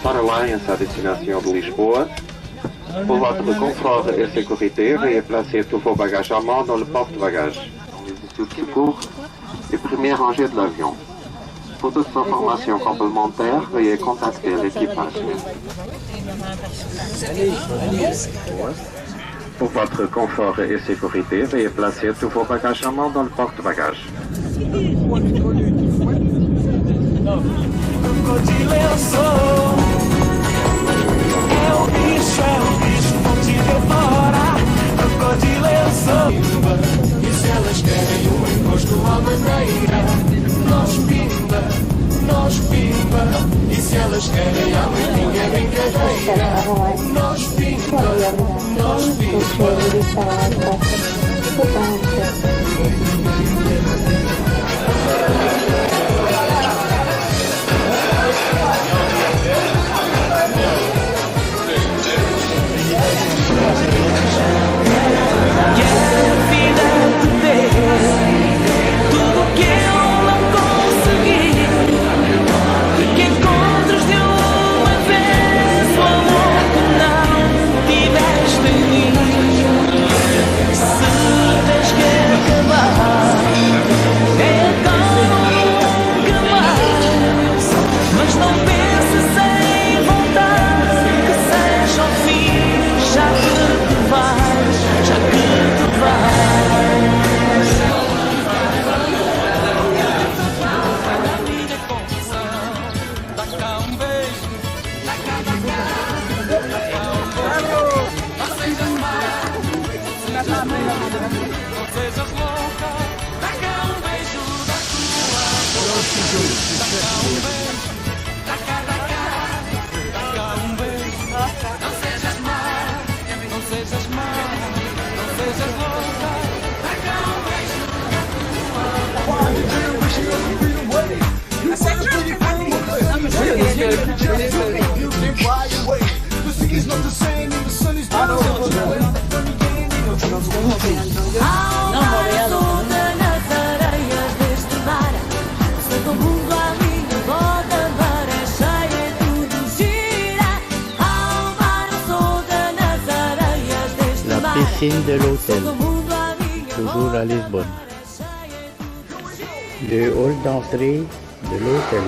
Paraline, à destination de Lisboa. Pour votre confort et sécurité, veuillez placer tous vos bagages à main dans le porte-bagages. Les issues de secours et première rangée de l'avion. Pour toute information complémentaire, veuillez contacter l'équipage. Pour votre confort et sécurité, veuillez placer tous vos bagages à main dans le porte-bagages. E se elas querem um encosto à maneira, nós pimba. E se elas querem a maninha brincadeira, nós pimba. Piscine de l'hôtel, toujours à Lisbonne. Le hall d'entrée de l'hôtel.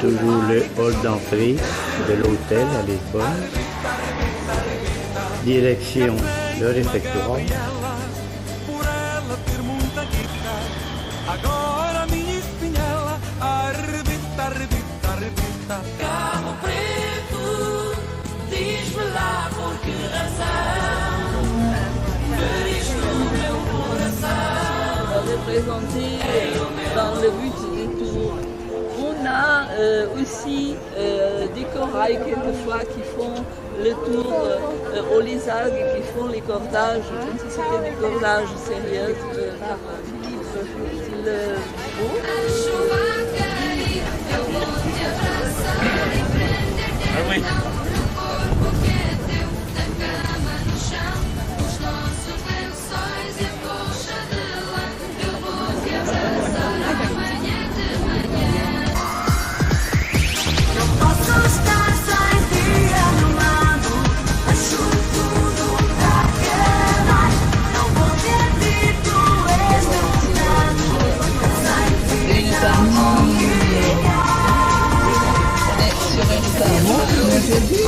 Toujours le hall d'entrée de l'hôtel à Lisbonne. Direction le réfectoire. Cabo Preto, diz-me lá por que razão feriste o meu coração. Représenté dans le but du tour. On a aussi des corails quelquefois qui font le tour au Lisac et qui font les cordages, comme si c'était des cordages sérieux par Philippe Style-Beau. Ah oui. Sur un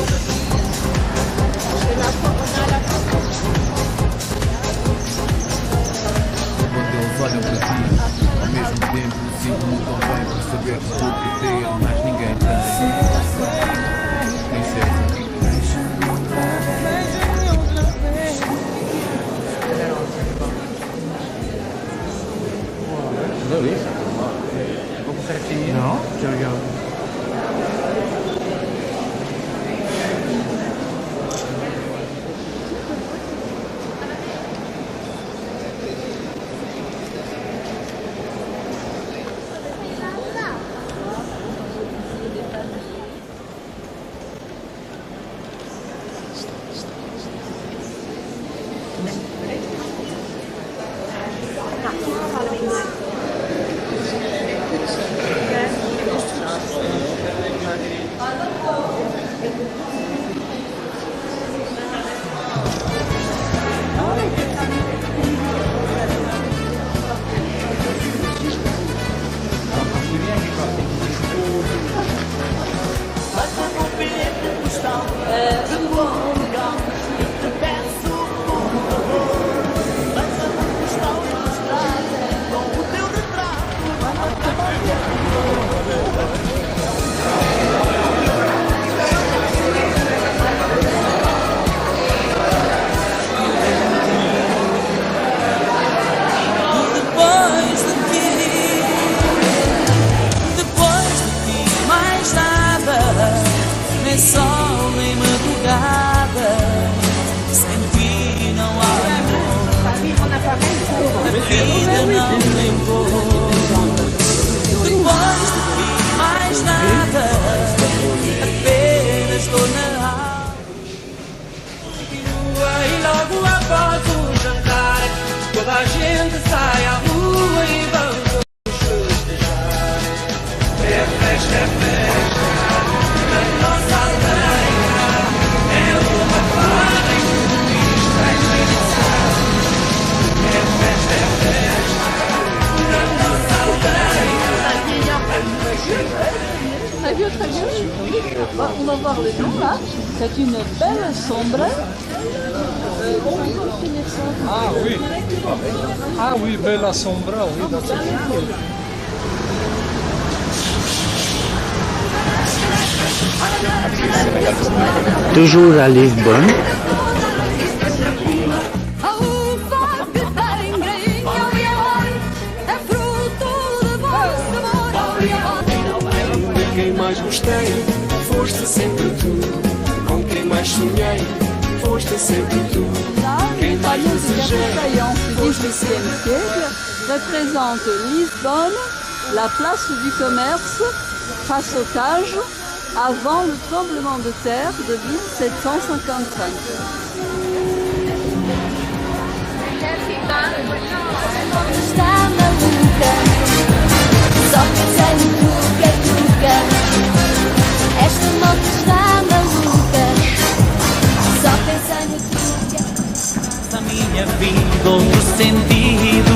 On va voir le nom là. C'est une belle sombre. Ah oui. Ah oui, bella sombra, oui, that's it. Toujours à Lisbonne. Quem mais gostei, foste sempre tu. Com quem mais sonhei, foste sempre tu. Quem mais desejei, Du XVIIIe siècle représente Lisbonne, la place du commerce face au Tage, avant le tremblement de terre de 1755. Está maluca, só pensei no tuga, tuga. Esta moto está maluca, só pensei no tuga. A minha vida outro sentido,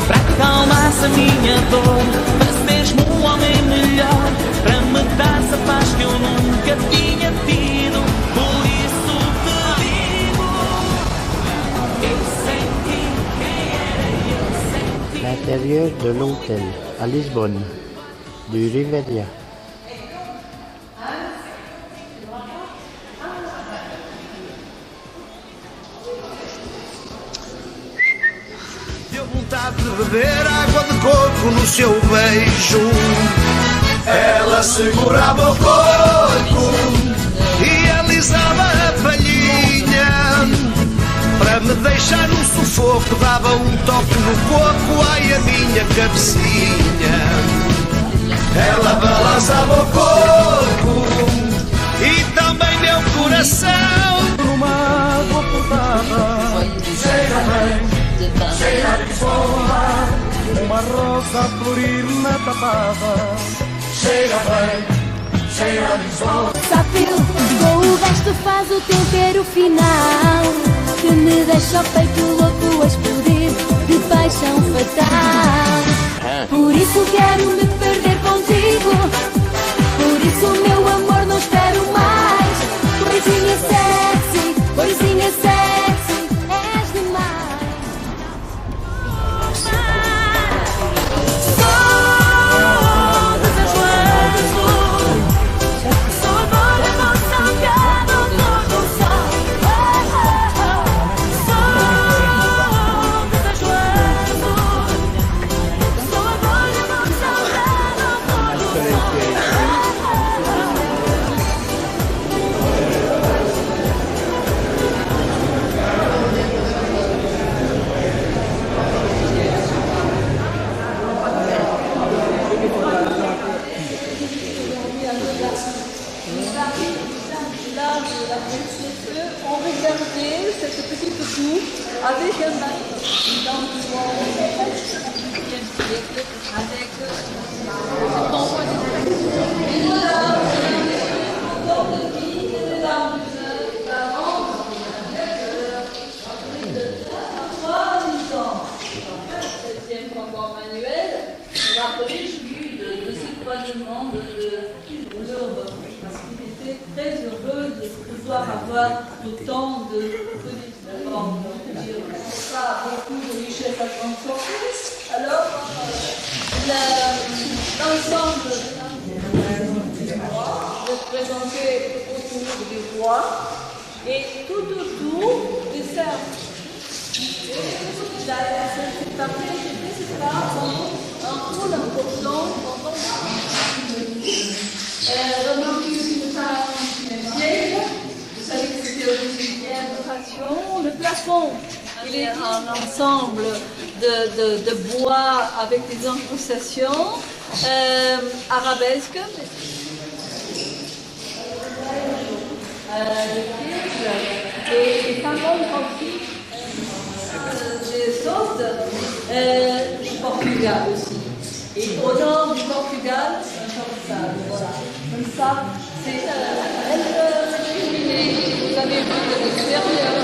para acalmar-se a minha dor, mas mesmo um homem melhor, para me dar-se a paz que eu nunca tinha tido. Por isso te digo, eu senti quem era, eu senti. L'intérieur de l'hôtel à Lisbonne, du Rivelia. Deu vontade de beber água de coco no seu beijo. Ela segurava o corpo e alisava a palhinha. Para me deixar no sufoco, dava um toque no coco, ai a minha cabecinha. Ela balançava o corpo e também meu coração. Numa água portada, cheira bem. Cheira de sola, uma rosa a florir na tapada. Cheira bem, cheira de sola. Sapil, com o resto faz o tempero final, que me deixa o peito louco a explodir de paixão fatal. Por isso quero me perder contigo, por isso meu amor não espero mais. Coisinha sexy, coisinha sexy, és demais. regardez cette petite tour avec un bâtiment avec très heureux de pouvoir avoir autant de pas beaucoup de richesse à transformer. Alors, l'ensemble est présenté autour du roi et tout autour des cercles. C'est après, c'est là un rôle important vous savez que c'était au 18e génération. Le plafond, il est un ensemble de bois avec des incrustations arabesques. Et les paroles aussi des sauces du Portugal aussi. Et au nord du Portugal, voilà. Comme ça, c'est vous avez vu de l'extérieur.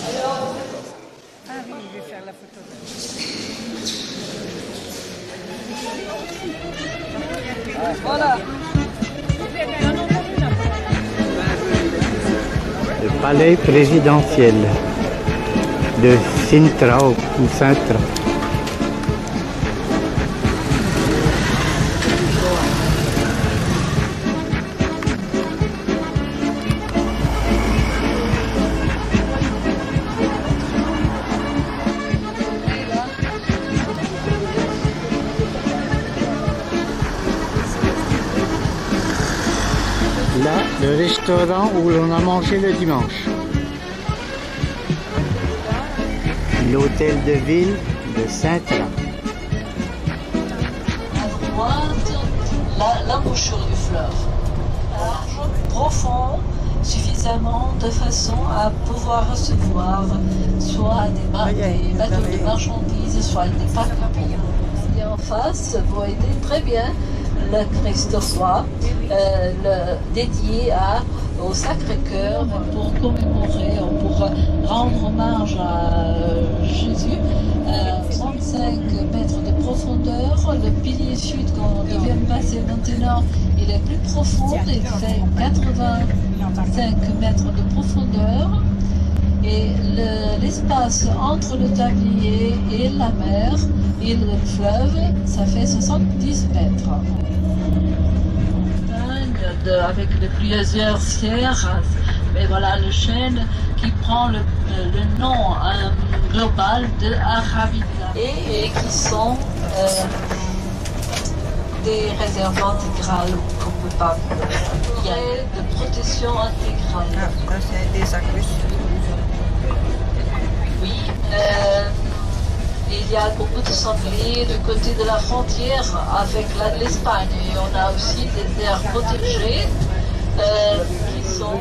Alors, ah oui, je vais faire la photo. Voilà. Le palais présidentiel de Sintra ou Sintra. Là, le restaurant où l'on a mangé le dimanche. L'hôtel de ville de Sintra. À droite, l'embouchure du fleuve. Large, profond, suffisamment de façon à pouvoir recevoir soit des bateaux de marchandises, soit des paquebots. Et en face, vous voyez très bien le Christ-Roi dédié au Sacré-Cœur pour commémorer, pour rendre hommage à Jésus. 35 mètres de profondeur, le pilier sud qu'on devient passer maintenant, il est plus profond, il fait 85 mètres de profondeur. Et l'espace entre le tablier et la mer et le fleuve, ça fait 70 mètres. Avec plusieurs sierres, mais voilà le chêne qui prend le nom global de Arabida et qui sont des réserves intégrales qu'on ne peut pas. Il y a de protection intégrale. Ah, c'est des accus. Oui. Il y a beaucoup de sangliers du côté de la frontière avec l'Espagne. Et on a aussi des aires protégées qui sont...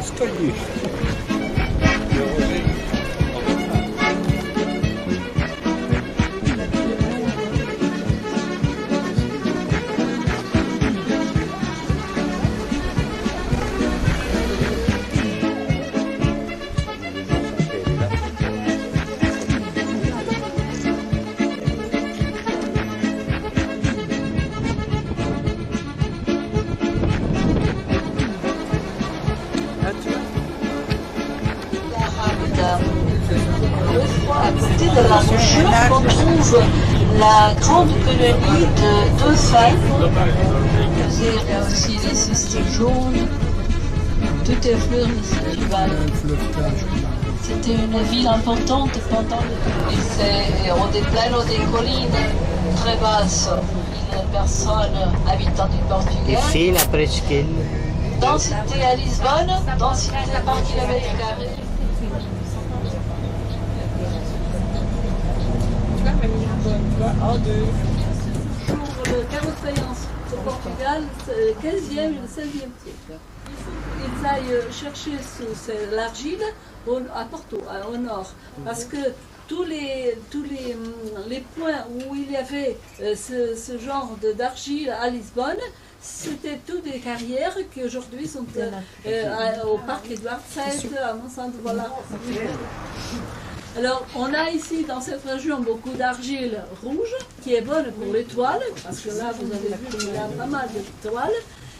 À côté de la bouchure, on trouve la grande colonie de dauphins. Il y a aussi les cystes jaunes. Tout est fleur festival. C'était une ville importante pendant le... Et c'est au des plaines ou des collines très basses. 1000 personnes habitant du Portugal. Ici, la presqu'île. Densité à Lisbonne, densité par kilomètre carré. Pour le carrosse faïence, pour Portugal, 15e et le 16e siècle. Ils aillent chercher l'argile à Porto, au nord, parce que tous les points où il y avait ce genre d'argile à Lisbonne, c'était toutes des carrières qui aujourd'hui sont au parc Édouard VII, à Monsanto, voilà. Alors, on a ici dans cette région beaucoup d'argile rouge qui est bonne pour les toiles, parce que là vous avez vu qu'il y a pas mal de toiles.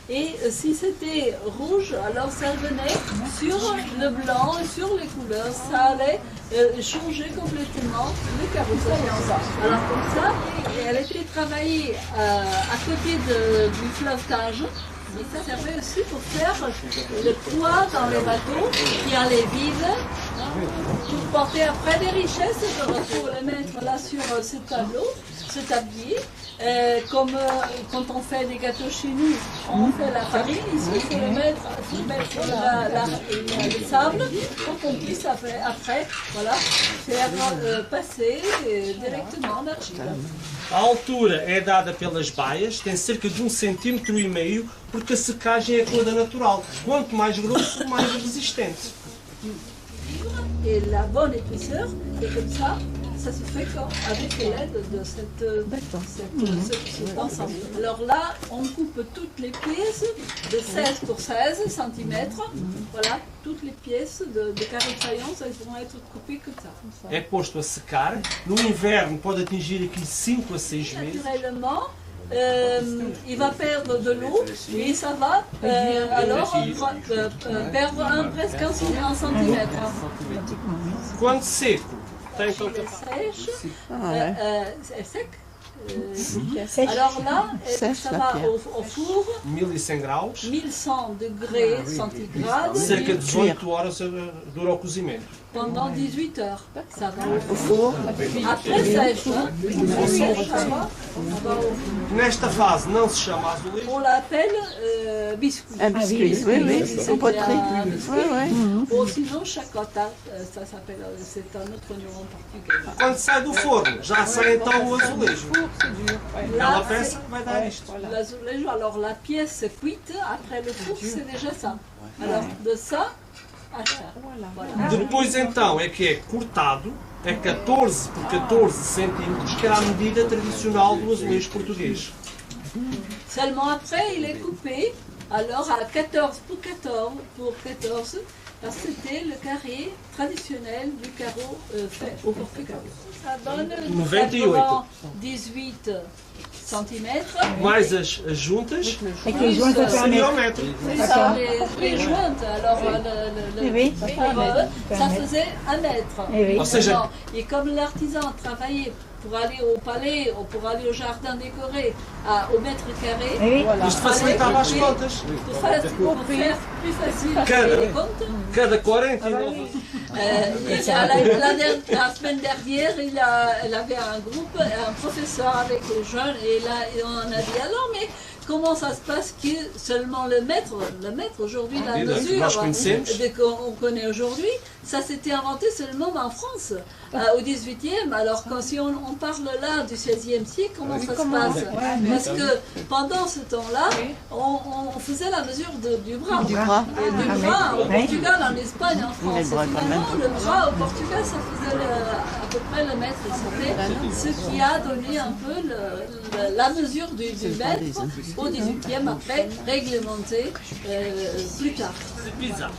Et si c'était rouge, alors ça venait sur le blanc, sur les couleurs, ça allait changer complètement le carrousel. Alors comme ça, elle était travaillée à côté du fleuve Tage. Et ça servait aussi pour faire le poids dans les bateaux qui allaient vides, pour porter après des richesses, pour les mettre là sur ce tableau, ce tablier. Comme quand on fait des gâteaux chez nous, on fait la farine, ici il faut le mettre le sable pour qu'on puisse après voilà, faire passer directement l'argile. A altura é dada pelas baias, tem cerca de 1,5 cm, porque a secagem é toda natural. Quanto mais grosso, mais resistente. Et la bonne épaisseur, et comme ça se fait avec l'aide de cet ensemble. Alors là, on coupe toutes les pièces de 16 por 16 cm. Voilà, toutes les pièces de carré de faïence, elles vont être coupées comme ça. É posto a secar. No inverno pode atingir aqui 5 a 6 meses. Naturellement, il va perdre de l'eau et ça va alors perdre presque 1 cm. Quando seco, tem então est sec. Alors là, ça va au four, 1100 graus, 1100 degrés centigrades, cerca de 18 horas dura o cozimento. Pendant 18 heures. Ça va au four. Après sèche, Nesta fase não se chama azulejo. on l'appelle biscuit. Un biscuit, oui, en poterie. Ou sinon chacota, ça s'appelle, c'est un autre nom en portugais. Quando sai do forno, já sai então o azulejo. Aquela peça que vai dar isto. L'azulejo, alors la pièce est cuite, après le four c'est déjà ça. Alors de ça à ça. Voilà. Depois então é que é cortado, é 14 por 14 centímetros, que era a medida tradicional do azulejo português. Seulement après il est coupé, alors à 14 pour 14, parce que c'était le carré traditionnel du carreau fait au Portugal. Ça donne 18 cm. Mais as juntas, seria o metro. Les jointes, alors ça faisait 1 mètre. Et comme l'artisan travaillait pour aller au palais ou pour aller au jardin décoré au mètre carré, isto facilitava as contas. Pour faire plus facile les comptes. Cada 49. La semaine dernière, il avait un groupe, un professeur avec les jeunes, et là on a dit alors mais comment ça se passe que seulement le mètre aujourd'hui, la mesure qu'on connaît aujourd'hui, ça s'était inventé seulement en France, au 18e. Alors si on parle là du 16e siècle, comment ça se passe? Parce que pendant ce temps-là, on faisait la mesure du bras. Du bras au Portugal, en Espagne, en France. Finalement, le bras au Portugal, ça faisait à peu près le mètre. C'était ce qui a donné un peu la mesure du mètre au 18e, après réglementé plus tard. C'est bizarre.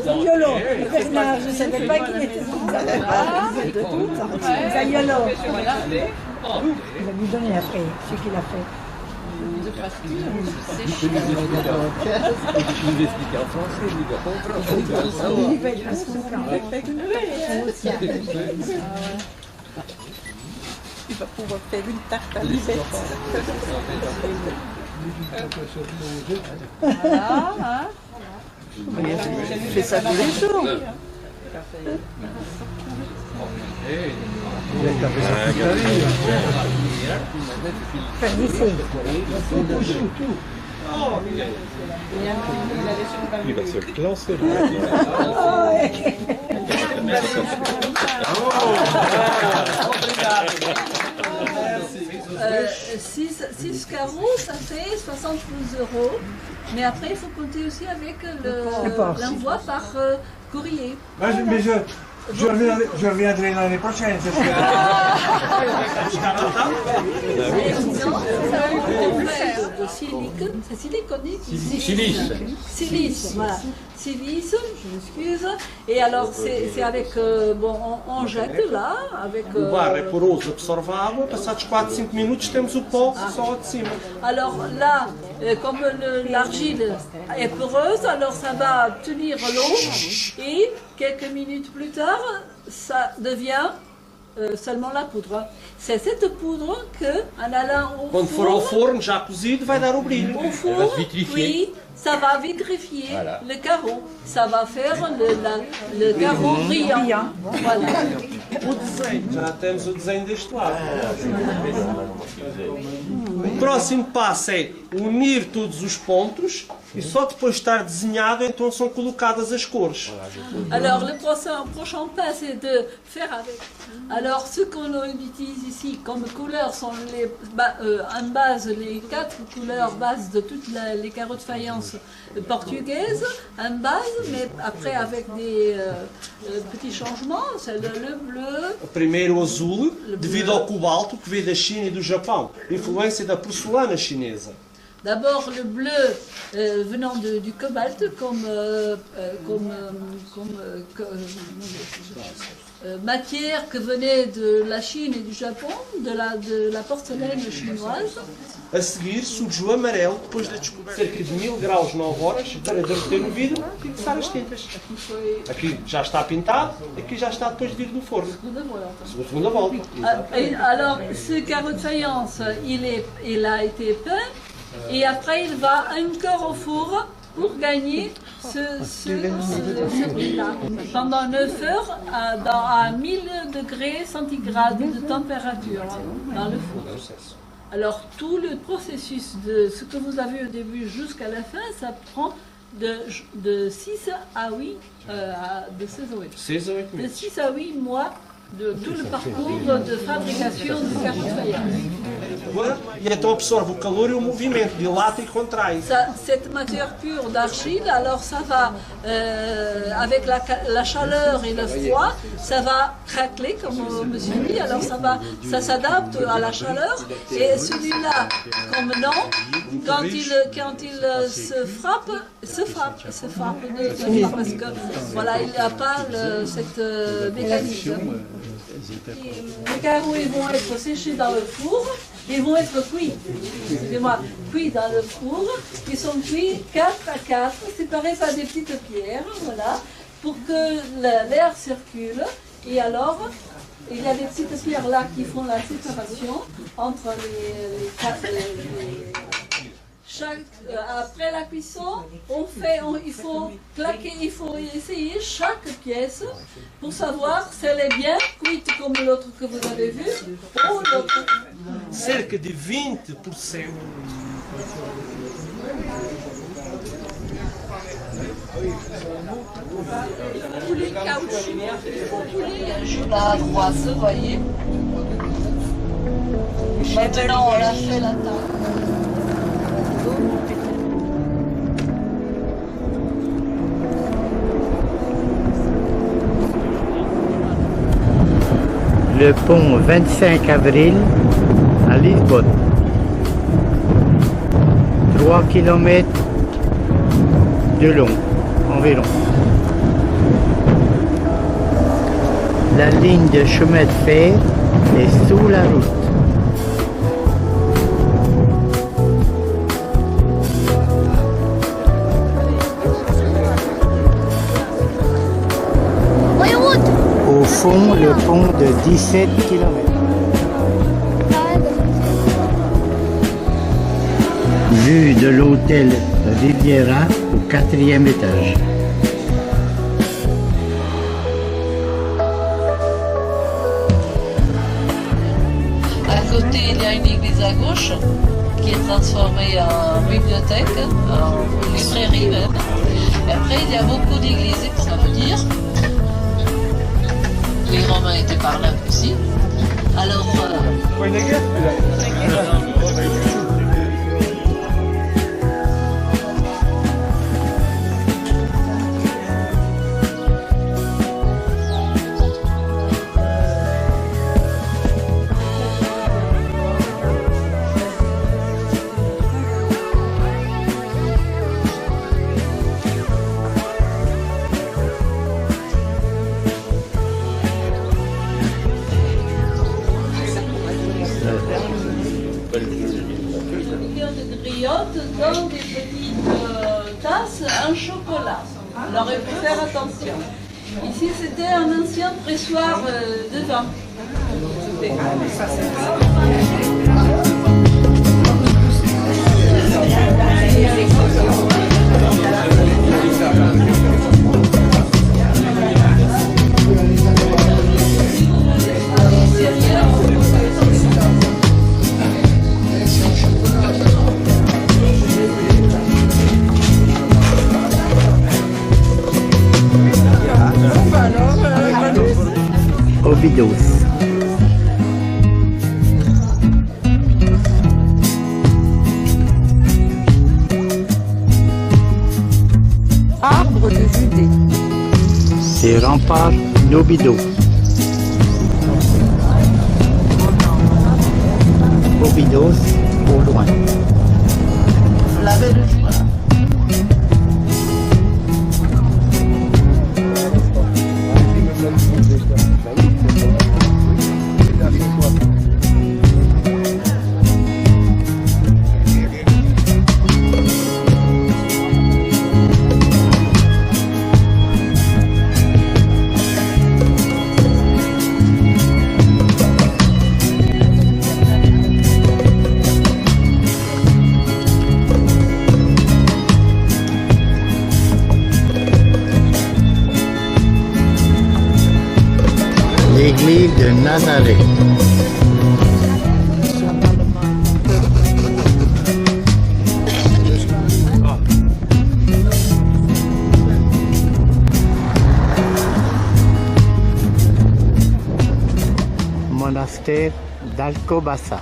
Zaiolo, le personnage, je ne savais pas qu'il était Zaiolo. Il va lui donner après ce qu'il a fait. Il va pouvoir faire une tarte à l'ivette. Voilà, hein. Je fais ça tous les jours. Il va se lancer. Oh, 6 carreaux, ça fait 72 €. Mais après, il faut compter aussi avec l'envoi par courrier. Mais je reviendrai l'année prochaine. Sinon, ça va être de silice. C'est siliconique ou Silice. Silice, voilà. Silice, je m'excuse. Et alors, c'est avec. On jette là, avec. O barro é poroso, absorve a água, passados 4-5 minutos temos o pó só de cima. Alors là, comme l'argile est poreuse, alors ça va tenir l'eau et quelques minutes plus tard, ça devient seulement la poudre. C'est cette poudre que, en allant au Quando for ao forno, já cozido, vai dar o brilho. Au four, puis ça va vitrifier le carreau. Ça va faire le carreau brillant. Voilà. O desenho, já temos o desenho deste lado. O próximo passo é unir todos os pontos e só depois de estar desenhado, então são colocadas as cores. Alors le prochain pas c'est de faire avec. Alors ce qu'on utilise ici comme couleurs sont en base les 4 couleurs bases de toutes les carreaux de faïence portugaises, en base, mais après avec des petits changements, c'est le bleu. O primeiro azul, devido ao cobalto que veio da China e do Japão, influência da porcelana chinesa. D'abord le bleu venant du cobalt comme matière que venait de la Chine et du Japon, de la porcelaine chinoise. A seguir surge o amarelo depois da descoberta cerca de 1000 graus 9 horas para derreter o vidro e fixar as tintas. Aqui já está pintado, aqui já está depois de vir do forno. Segunda volta. Alors ce carreau de faïence, il a été peint. Et après, il va encore au four pour gagner ce prix-là. Pendant 9 heures, à 1000 degrés centigrades de température dans le four. Alors, tout le processus de ce que vous avez au début jusqu'à la fin, ça prend de 6 à 8, de 6 à 8 mois de tout le parcours de fabrication du carreau de faïence. E então absorve o calor e o movimento, dilata e contrai. Cette matière pure d'argile, alors ça va, avec la chaleur et le froid, ça va craquer, comme monsieur dit, alors ça s'adapte à la chaleur. Et celui-là, comme non, quand il se frappe, parce que voilà, il n'y a pas cette mécanique. Les carreaux ils vont être séchés dans le four, ils vont être cuits, cuits dans le four, ils sont cuits 4 à 4, séparés par des petites pierres, voilà, pour que l'air circule. Et alors, il y a des petites pierres là qui font la séparation entre après la cuisson, il faut claquer, il faut essayer chaque pièce pour savoir si elle est bien cuite comme l'autre que vous avez vu ou l'autre. Cerca de 20%. Tous les caoutchoucs, là à droite, vous voyez. Maintenant, on a fait la table. Le pont 25 avril à Lisbonne. 3 km de long environ. La ligne de chemin de fer est sous la route. Au fond, le pont de 17 km. Vue de l'hôtel Riviera au 4e étage. À côté, il y a une église à gauche qui est transformée en bibliothèque, en librairie même. Et après, il y a beaucoup d'églises, ça veut dire. Les Romains étaient par là aussi. Alors, dans des petites tasses un chocolat. Alors il faut faire attention. Ici c'était un ancien pressoir de vin. Obidos. Arbre de Judée. Des remparts d'Obidos. Obidos au loin. La belle joie. L'église de Nazareth. Monastère d'Alcobaça.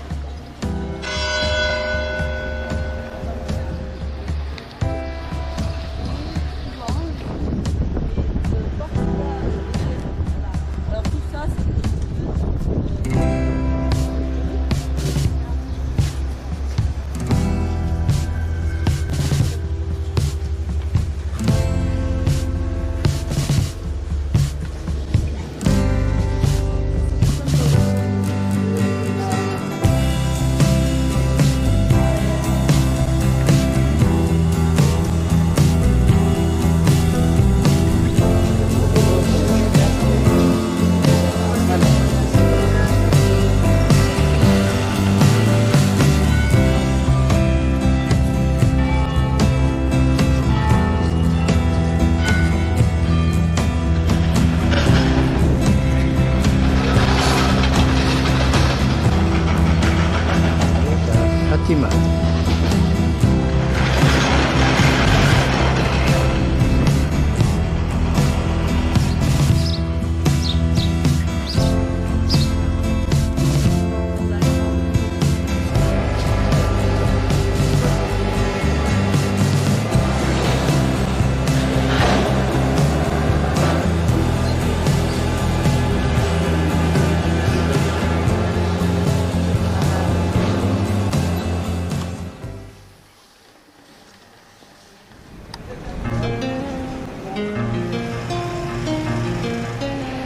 Fatima.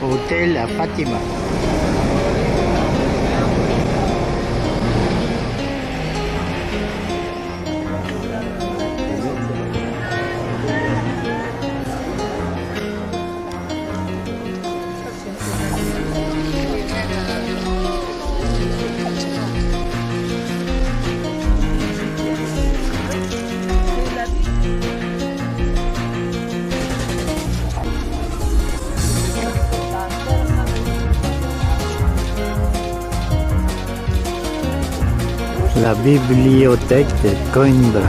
Hôtel à Fatima. La bibliothèque de Coimbra.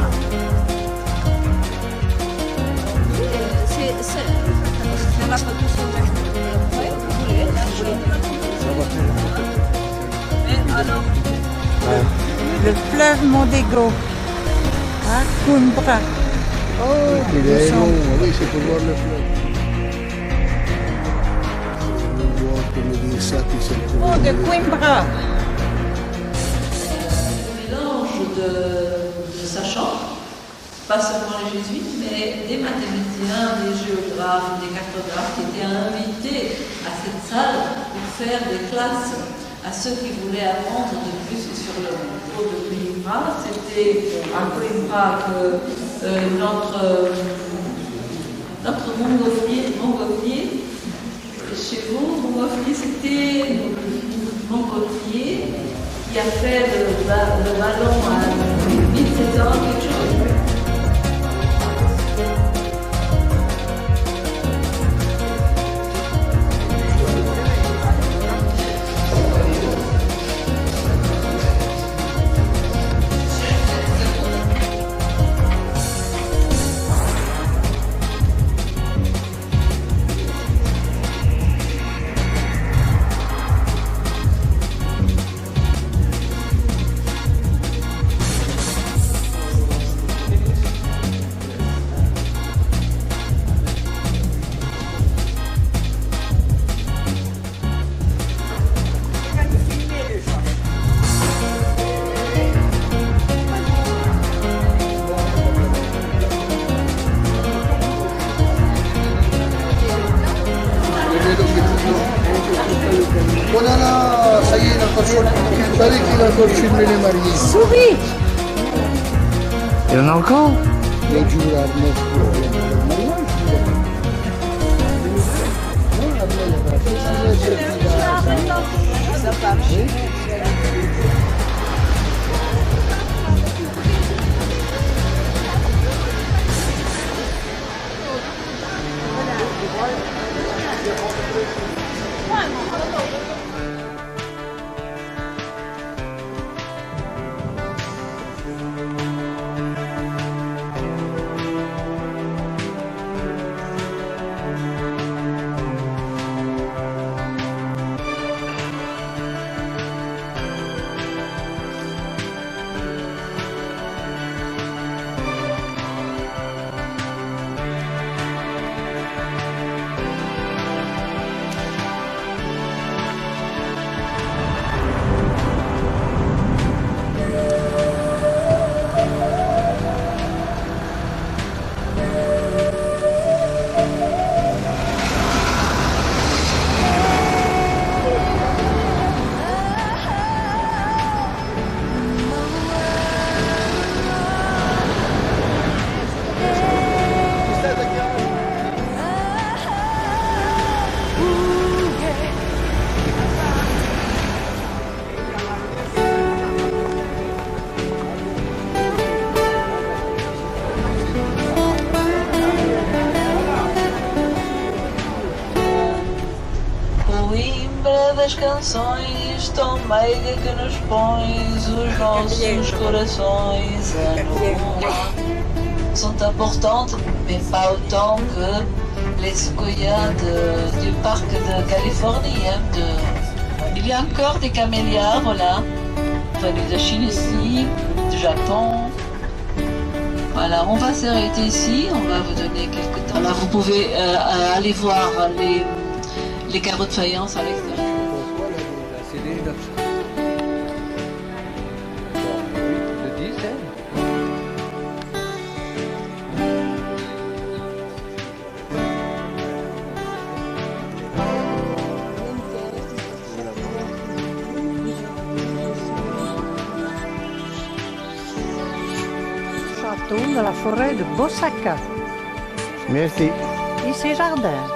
Le fleuve Mondego. Hein, Coimbra. Oh, il est long. Oui, c'est pour voir le fleuve. Je vais voir comment dire ça, puis c'est le Oh, de Coimbra. Mélange de sachants, pas seulement les jésuites, mais des mathématiciens, des géographes, des cartographes qui étaient invités à cette salle pour faire des classes à ceux qui voulaient apprendre de plus sur le niveau de Coimbra. C'était à Coimbra que notre Montgolfier, chez vous, Montgolfier, c'était Montgolfier qui a fait le ballon à 1700 quelque chose. Oh là là, ça y est, il a encore filmé les mariés. Souris. Il y en a encore? Les jours à 9 pour le mariage. Das canções tão meiga que nos pões os nossos corações à voar sont importantes, mais pas autant que les séquoias du parc de Californie. Il y a encore des camélias, voilà, venus de Chine ici, du Japon. Voilà, on va s'arrêter ici, on va vous donner quelques temps. Là, vous pouvez aller voir les carreaux de faïence à l'extérieur. Château de la forêt de Bossaka. Merci. Et ses jardins.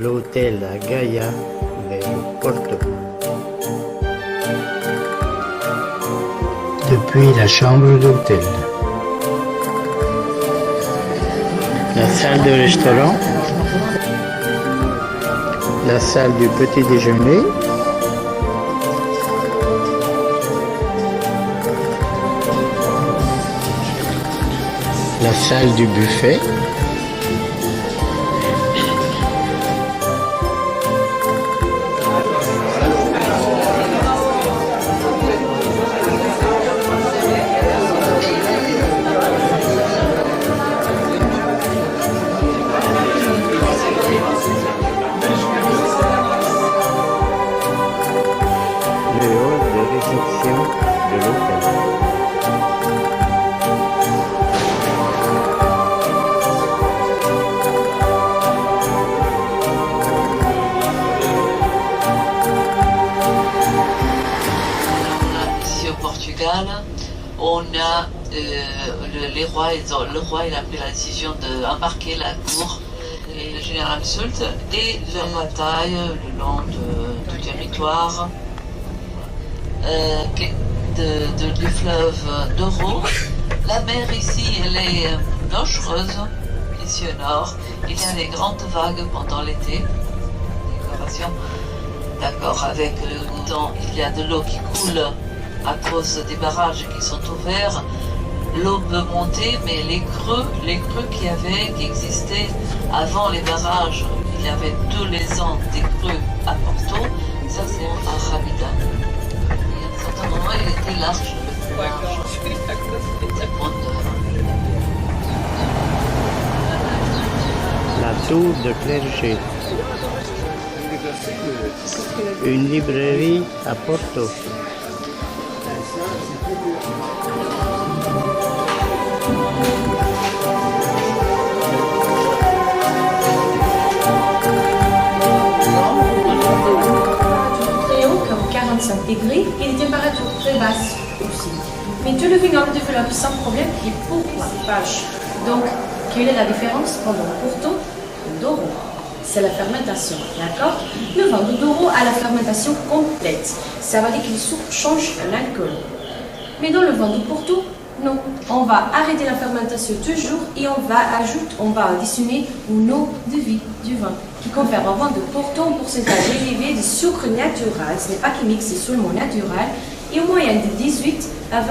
l'hôtel à Gaia de Porto. Depuis la chambre d'hôtel, la salle de restaurant, la salle du petit déjeuner, la salle du buffet, le hall de réception de l'hôtel. Ici au Portugal, on a le roi il a pris la décision d'embarquer la cour et le général Soult et la bataille le long du territoire du fleuve Douro. La mer ici elle est dangereuse, ici au nord. Il y a des grandes vagues pendant l'été. D'accord, avec le temps, il y a de l'eau qui coule à cause des barrages qui sont ouverts. L'eau peut monter, mais les creux qui existaient avant les barrages, il y avait tous les ans des creux à Porto, ça c'est à Rabida. Et à un certain moment, il était large, le plus large. La tour de clergé. Une librairie à Porto. Très haut comme 45 degrés et des températures très basses aussi. Mais tout le vignoble développe sans problème et pourquoi vache. Donc, quelle est la différence entre Porto et Douro? C'est la fermentation, d'accord? Le vin de Douro a la fermentation complète. Ça veut dire qu'il change l'alcool. Mais dans le vin de Porto, non. On va arrêter la fermentation toujours et on va additionner une eau de vie du vin qui confère au vin de Porto un pourcentage élevé de sucre naturel. Ce n'est pas chimique, c'est seulement naturel. Et en moyenne de 18 à 21%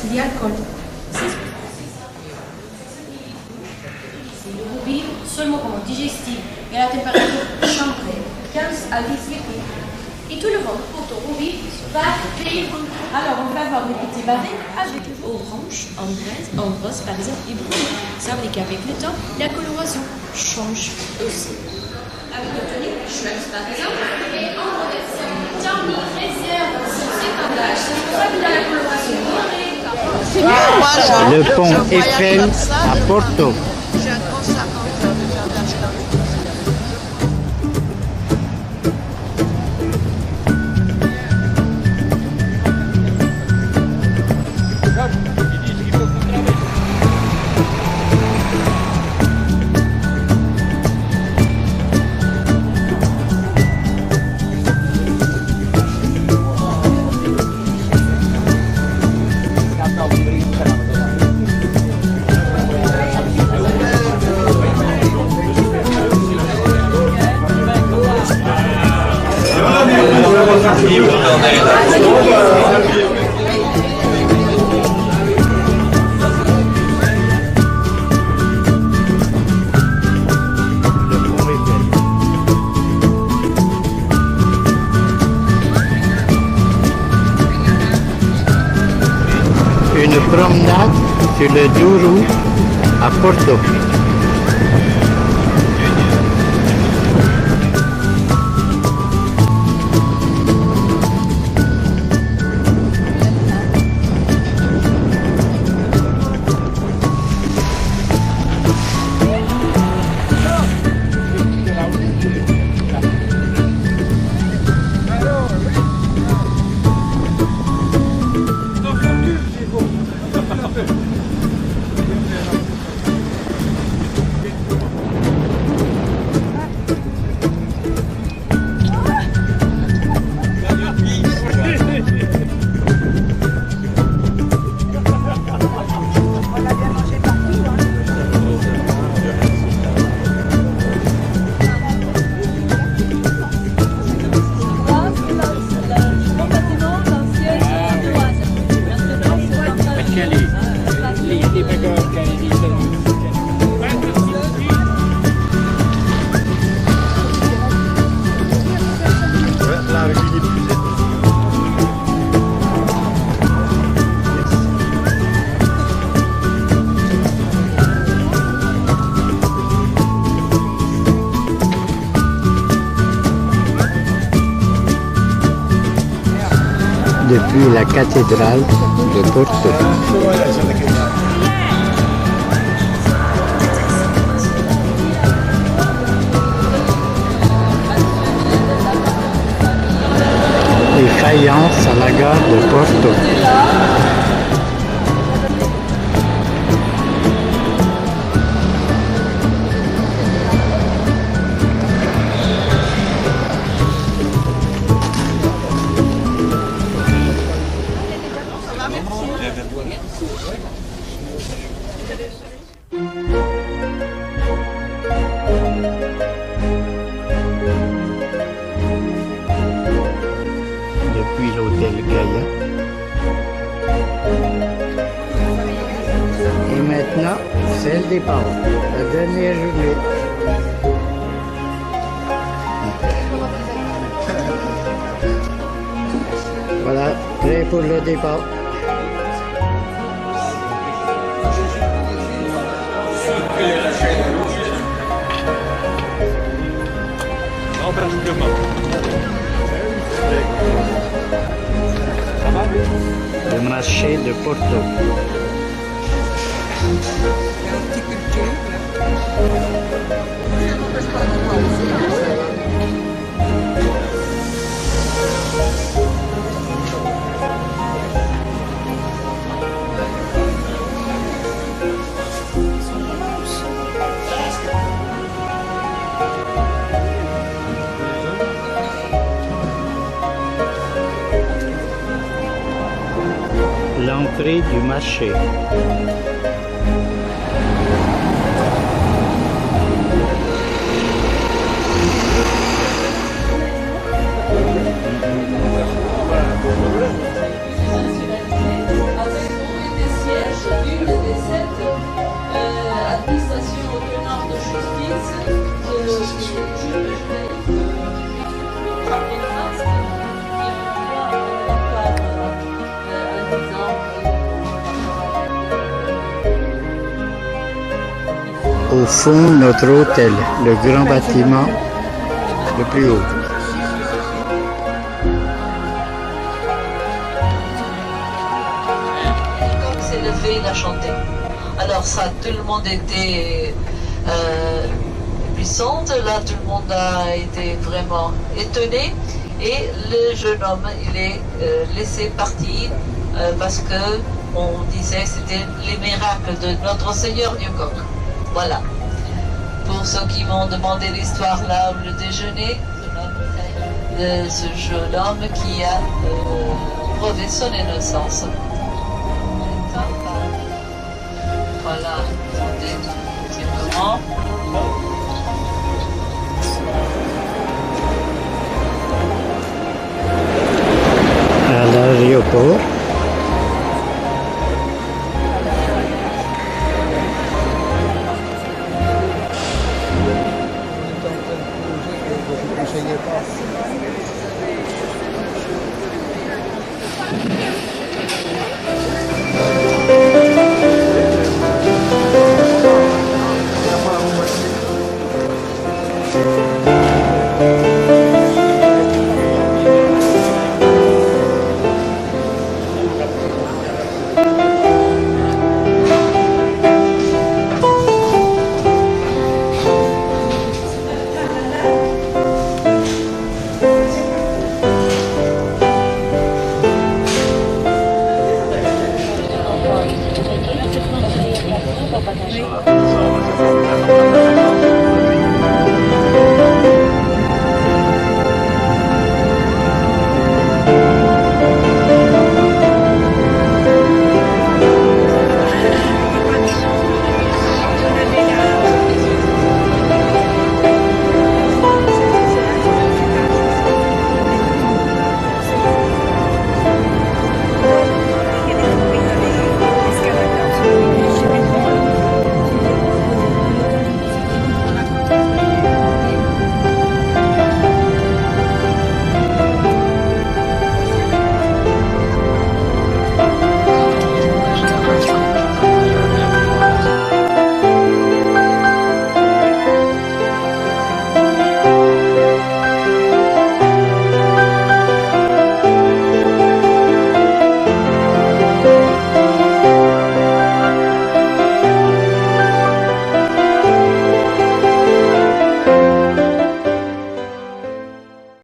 d'alcool. Seulement comme digestif et à la température chambrée, 15 à 18 degrés. Et tout le vent pour ton roubi va vivre. Alors on va avoir des petits barils avec orange, rose par exemple et brune. Ça veut dire qu'avec le temps, la coloration change aussi. Avec le tonique, Schweppes par exemple, et en moderne, Tony réserve son épandage. C'est pour ça qu'il a la coloration dorée. Le pont Eiffel à Porto. Une promenade sur le Douro à Porto. depuis la cathédrale de Porto. Les faïences à la gare de Porto. Depuis l'hôtel Gaïa. Et maintenant, c'est le départ, la dernière journée. Voilà, prêt pour le départ. Le marché de Porto. L'entrée du marché. Au fond, notre hôtel, le grand bâtiment le plus haut. Comme s'est levé, il a chanté. Alors ça, tout le monde était puissante. Là, tout le monde a été vraiment étonné. Et le jeune homme, il est laissé partir parce que on disait c'était les miracles de notre Seigneur Newcock. Voilà. Pour ceux qui m'ont demandé l'histoire là au déjeuner, de ce jeune homme qui a prouvé son innocence. Voilà. Simplement. À l'aéroport.